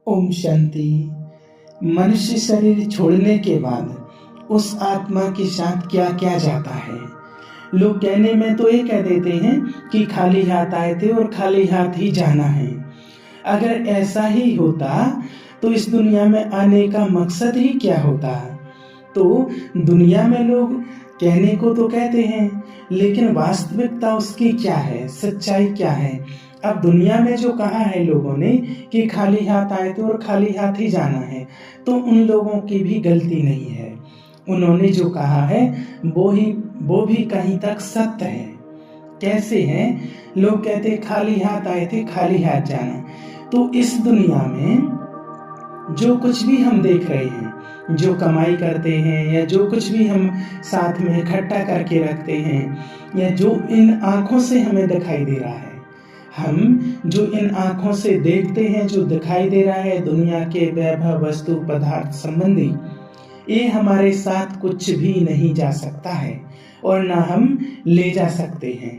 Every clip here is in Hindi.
ओम शांति। मनुष्य शरीर छोड़ने के बाद उस आत्मा के साथ क्या क्या जाता है। लोग कहने में तो ये कह देते हैं कि खाली हाथ आए थे और खाली हाथ ही जाना है। अगर ऐसा ही होता तो इस दुनिया में आने का मकसद ही क्या होता। तो दुनिया में लोग कहने को तो कहते हैं, लेकिन वास्तविकता उसकी क्या है, सच्चाई क्या है। अब दुनिया में जो कहा है लोगों ने कि खाली हाथ आए थे और खाली हाथ ही जाना है, तो उन लोगों की भी गलती नहीं है। उन्होंने जो कहा है वो भी कहीं तक सत्य है। कैसे है? लोग कहते खाली हाथ आए थे खाली हाथ जाना। तो इस दुनिया में जो कुछ भी हम देख रहे हैं, जो कमाई करते हैं या जो कुछ भी हम साथ में इकट्ठा करके रखते हैं या जो इन आँखों से हमें दिखाई दे रहा है, हम जो इन आँखों से देखते हैं, जो दिखाई दे रहा है दुनिया के वैभव वस्तु पदार्थ संबंधी, ये हमारे साथ कुछ भी नहीं जा सकता है और ना हम ले जा सकते हैं।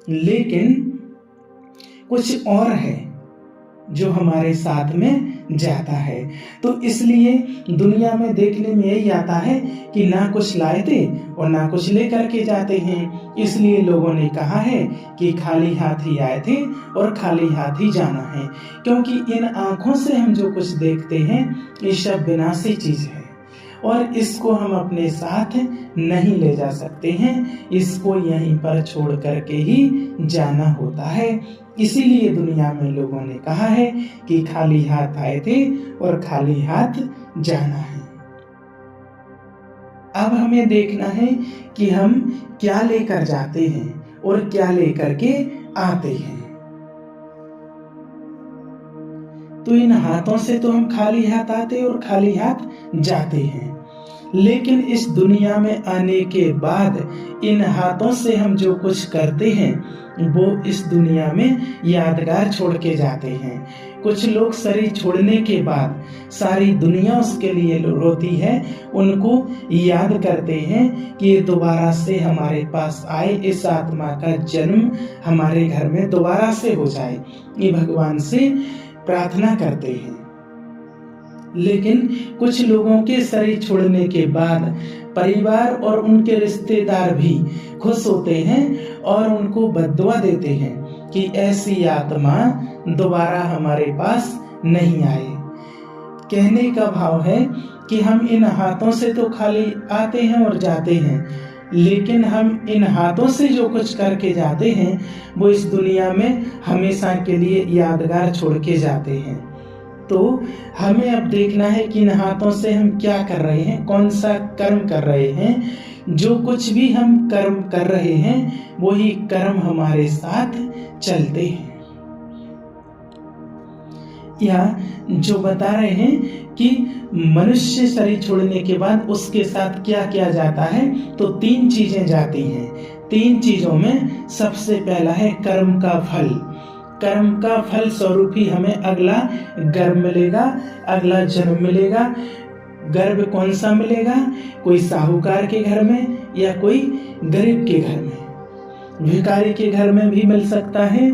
लेकिन कुछ और है जो हमारे साथ में जाता है। तो इसलिए दुनिया में देखने में यही आता है कि ना कुछ लाए थे और ना कुछ लेकर के जाते हैं। इसलिए लोगों ने कहा है कि खाली हाथ ही आए थे और खाली हाथ ही जाना है, क्योंकि इन आँखों से हम जो कुछ देखते हैं ये सब विनाशी चीज है और इसको हम अपने साथ नहीं ले जा सकते हैं। इसको यहीं पर छोड़ करके ही जाना होता है। इसीलिए दुनिया में लोगों ने कहा है कि खाली हाथ आए थे और खाली हाथ जाना है। अब हमें देखना है कि हम क्या लेकर जाते हैं और क्या लेकर के आते हैं। तो इन हाथों से तो हम खाली हाथ आते और खाली हाथ जाते हैं, लेकिन इस दुनिया में आने के बाद इन हाथों से हम जो कुछ करते हैं वो इस दुनिया में यादगार छोड़ के जाते हैं। कुछ लोग शरीर छोड़ने के बाद सारी दुनिया उसके लिए रोती है, उनको याद करते हैं कि ये दोबारा से हमारे पास आए, इस आत्मा का जन्म हमारे घर में दोबारा से हो जाए, ये भगवान से प्रार्थना करते हैं। लेकिन कुछ लोगों के शरीर छोड़ने के बाद परिवार और उनके रिश्तेदार भी खुश होते हैं और उनको बद्दुआ देते हैं कि ऐसी आत्मा दोबारा हमारे पास नहीं आए। कहने का भाव है कि हम इन हाथों से तो खाली आते हैं और जाते हैं, लेकिन हम इन हाथों से जो कुछ करके जाते हैं वो इस दुनिया में हमेशा के लिए यादगार छोड़ के जाते हैं। तो हमें अब देखना है कि इन हाथों से हम क्या कर रहे हैं, कौन सा कर्म कर रहे हैं। जो कुछ भी हम कर्म कर रहे हैं वही कर्म हमारे साथ चलते हैं। या जो बता रहे हैं कि मनुष्य शरीर छोड़ने के बाद उसके साथ क्या क्या जाता है, तो 3 चीजें जाती हैं। 3 चीजों में सबसे पहला है कर्म का फल। कर्म का फल स्वरूप ही हमें अगला गर्भ मिलेगा, अगला जन्म मिलेगा। गर्भ कौन सा मिलेगा? कोई साहूकार के घर में या कोई गरीब के घर में, भिखारी के घर में भी मिल सकता है।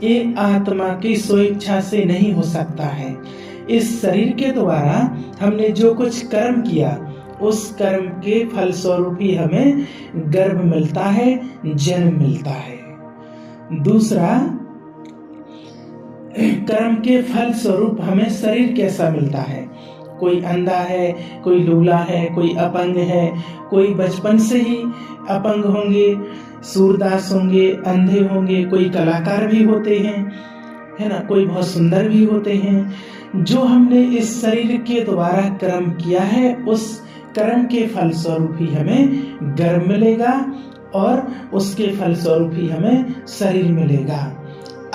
ये आत्मा की स्वेच्छा से नहीं हो सकता है। इस शरीर के द्वारा हमने जो कुछ कर्म किया उस कर्म के फल स्वरूप ही हमें गर्भ मिलता है, जन्म मिलता है। दूसरा, कर्म के फल स्वरूप हमें शरीर कैसा मिलता है। कोई अंधा है, कोई लूला है, कोई अपंग है, कोई बचपन से ही अपंग होंगे, सूरदास होंगे, अंधे होंगे, कोई कलाकार भी होते हैं, है ना, कोई बहुत सुंदर भी होते हैं। जो हमने इस शरीर के द्वारा कर्म किया है उस कर्म के फल स्वरूप ही हमें गर्भ मिलेगा और उसके फल स्वरूप ही हमें शरीर मिलेगा।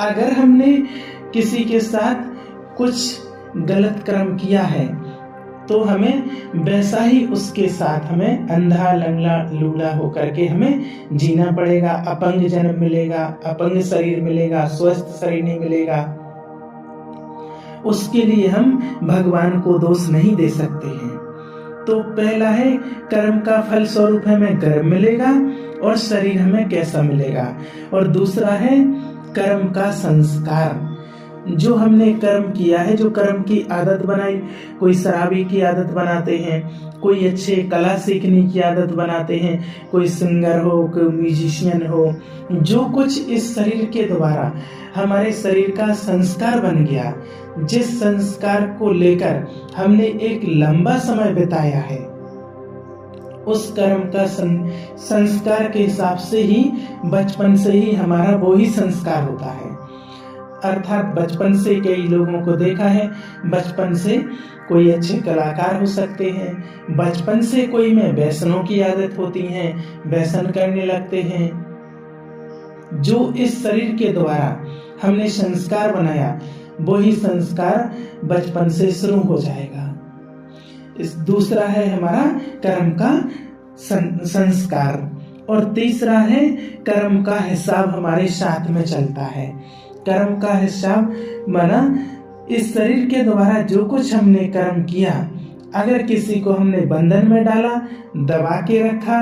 अगर हमने किसी के साथ कुछ गलत कर्म किया है तो हमें वैसा ही उसके साथ हमें अंधा लंगड़ा लूला होकर के हमें जीना पड़ेगा। अपंग जन्म मिलेगा, अपंग शरीर मिलेगा, स्वस्थ शरीर नहीं मिलेगा। उसके लिए हम भगवान को दोष नहीं दे सकते हैं। तो पहला है कर्म का फल स्वरूप हमें गर्भ मिलेगा और शरीर हमें कैसा मिलेगा। और दूसरा है कर्म का संस्कार। जो हमने कर्म किया है, जो कर्म की आदत बनाई, कोई शराबी की आदत बनाते हैं, कोई अच्छे कला सीखने की आदत बनाते हैं, कोई सिंगर हो, कोई म्यूजिशियन हो, जो कुछ इस शरीर के द्वारा हमारे शरीर का संस्कार बन गया, जिस संस्कार को लेकर हमने एक लंबा समय बिताया है, उस कर्म का संस्कार के हिसाब से ही बचपन से ही हमारा वो ही संस्कार होता है। अर्थात बचपन से कई लोगों को देखा है, बचपन से कोई अच्छे कलाकार हो सकते हैं, बचपन से कोई में व्यसनों की आदत होती है, व्यसन करने लगते हैं। जो इस शरीर के द्वारा हमने संस्कार बनाया, वही संस्कार बचपन से शुरू हो जाएगा। इस दूसरा है हमारा कर्म का संस्कार, और तीसरा है कर्म का हिसाब हमारे साथ में चलता है। कर्म का हिसाब माना इस शरीर के द्वारा जो कुछ हमने कर्म किया, अगर किसी को हमने बंधन में डाला, दबा के रखा,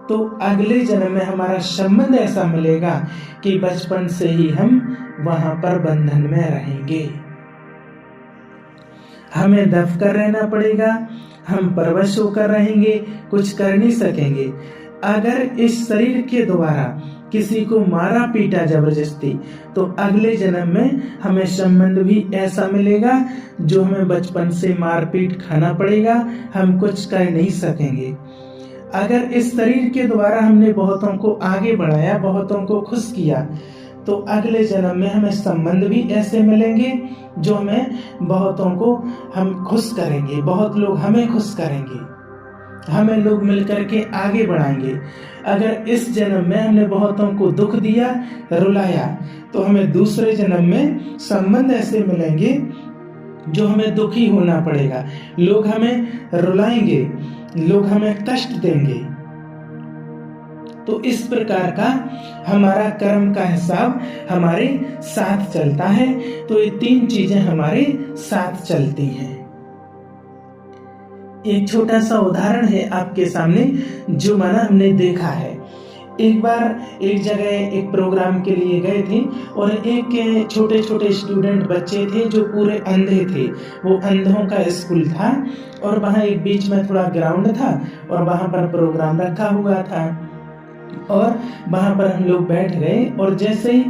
तो अगले जन्म में हमारा संबंध ऐसा मिलेगा कि बचपन से ही हम वहां पर बंधन में रहेंगे। हमें दब कर रहना पड़ेगा, हम परवश होकर रहेंगे, कुछ कर नहीं सकेंगे। अगर इस शरीर के द्वारा किसी को मारा पीटा जबरदस्ती, तो अगले जन्म में हमें संबंध भी ऐसा मिलेगा जो हमें बचपन से मारपीट खाना पड़ेगा, हम कुछ कर नहीं सकेंगे। अगर इस शरीर के द्वारा हमने बहुतों को आगे बढ़ाया, बहुतों को खुश किया, तो अगले जन्म में हमें संबंध भी ऐसे मिलेंगे जो हमें बहुतों को हम खुश करेंगे, बहुत लोग हमें खुश करेंगे, हमें लोग मिलकर के आगे बढ़ाएंगे। अगर इस जन्म में हमने बहुतों को दुख दिया, रुलाया, तो हमें दूसरे जन्म में संबंध ऐसे मिलेंगे जो हमें दुखी होना पड़ेगा, लोग हमें रुलाएंगे, लोग हमें कष्ट देंगे। तो इस प्रकार का हमारा कर्म का हिसाब हमारे साथ चलता है। तो ये तीन चीजें हमारे साथ चलती हैं। एक छोटा सा उदाहरण है आपके सामने जो माना हमने देखा है। एक बार एक जगह एक प्रोग्राम के लिए गए थे और एक छोटे छोटे स्टूडेंट बच्चे थे जो पूरे अंधे थे। वो अंधों का स्कूल था और वहाँ एक बीच में थोड़ा ग्राउंड था और वहाँ पर प्रोग्राम रखा हुआ था और वहाँ पर हम लोग बैठ गए और जैसे ही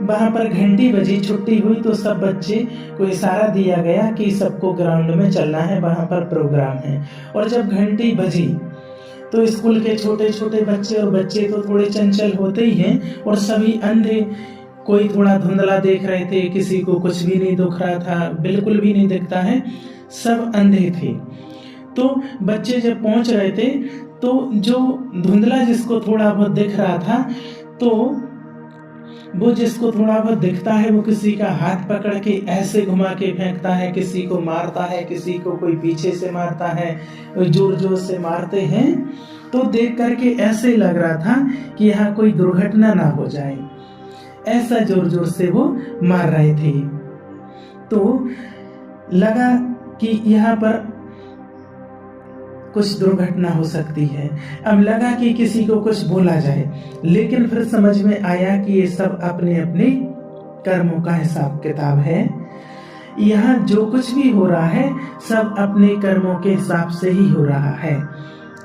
वहाँ पर घंटी बजी, छुट्टी हुई, तो सब बच्चे को इशारा दिया गया कि सबको ग्राउंड में चलना है, वहाँ पर प्रोग्राम है। और जब घंटी बजी तो स्कूल के छोटे छोटे बच्चे, और बच्चे तो थोड़े चंचल होते ही हैं, और सभी अंधे, कोई थोड़ा धुंधला देख रहे थे, किसी को कुछ भी नहीं दिख रहा था, बिल्कुल भी नहीं दिखता है, सब अंधे थे। तो बच्चे जब पहुंच रहे थे तो जो धुंधला जिसको थोड़ा बहुत दिख रहा था, तो वो जिसको थोड़ा बहुत दिखता है वो किसी का हाथ पकड़ के ऐसे घुमा के फेंकता है, किसी को मारता है, किसी को कोई पीछे से मारता है, जोर जोर से मारते हैं। तो देख करके ऐसे लग रहा था कि यहाँ कोई दुर्घटना ना हो जाए, ऐसा जोर जोर से वो मार रहे थे। तो लगा कि यहाँ पर कुछ दुर्घटना हो सकती है। अब लगा कि किसी को कुछ बोला जाए, लेकिन फिर समझ में आया कि ये सब अपने अपने कर्मों का हिसाब किताब है। यहाँ जो कुछ भी हो रहा है सब अपने कर्मों के हिसाब से ही हो रहा है।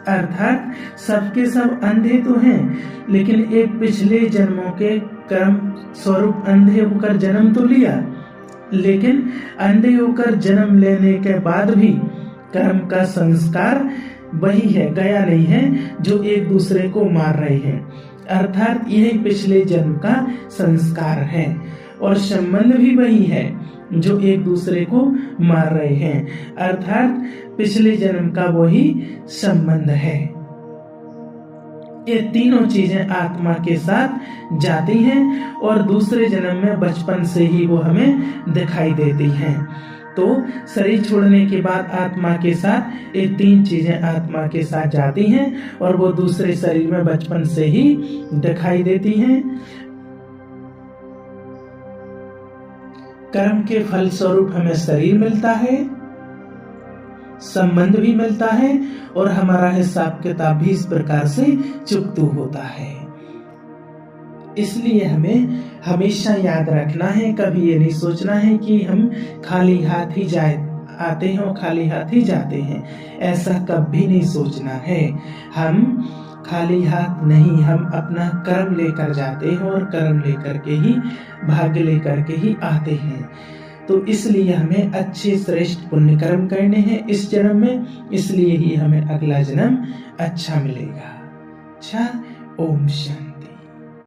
अर्थात सबके सब अंधे तो हैं, लेकिन एक पिछले जन्मों के कर्म स्वरूप अंधे होकर जन्म तो लिया, लेकिन अंधे होकर जन्म लेने के बाद भी कर्म का संस्कार वही है, गया नहीं है, जो एक दूसरे को मार रहे हैं। अर्थात यही पिछले जन्म का संस्कार है और संबंध भी वही है जो एक दूसरे को मार रहे हैं। अर्थात पिछले जन्म का वही संबंध है। ये तीनों चीजें आत्मा के साथ जाती हैं और दूसरे जन्म में बचपन से ही वो हमें दिखाई देती हैं। तो शरीर छोड़ने के बाद आत्मा के साथ ये तीन चीजें आत्मा के साथ जाती हैं और वो दूसरे शरीर में बचपन से ही दिखाई देती हैं। कर्म के फल स्वरूप हमें शरीर मिलता है, संबंध भी मिलता है और हमारा हिसाब किताब भी इस प्रकार से चुकतू होता है। इसलिए हमें हमेशा याद रखना है, कभी ये नहीं सोचना है कि हम खाली हाथ ही आते हैं और खाली हाथ ही जाते हैं। ऐसा कभी नहीं सोचना है। हम खाली हाथ नहीं, हम अपना कर्म लेकर जाते हैं और कर्म लेकर के ही, भाग्य लेकर के ही आते हैं। तो इसलिए हमें अच्छे श्रेष्ठ पुण्य कर्म करने हैं इस जन्म में, इसलिए ही हमें अगला जन्म अच्छा मिलेगा। अच्छा, ओम शांति।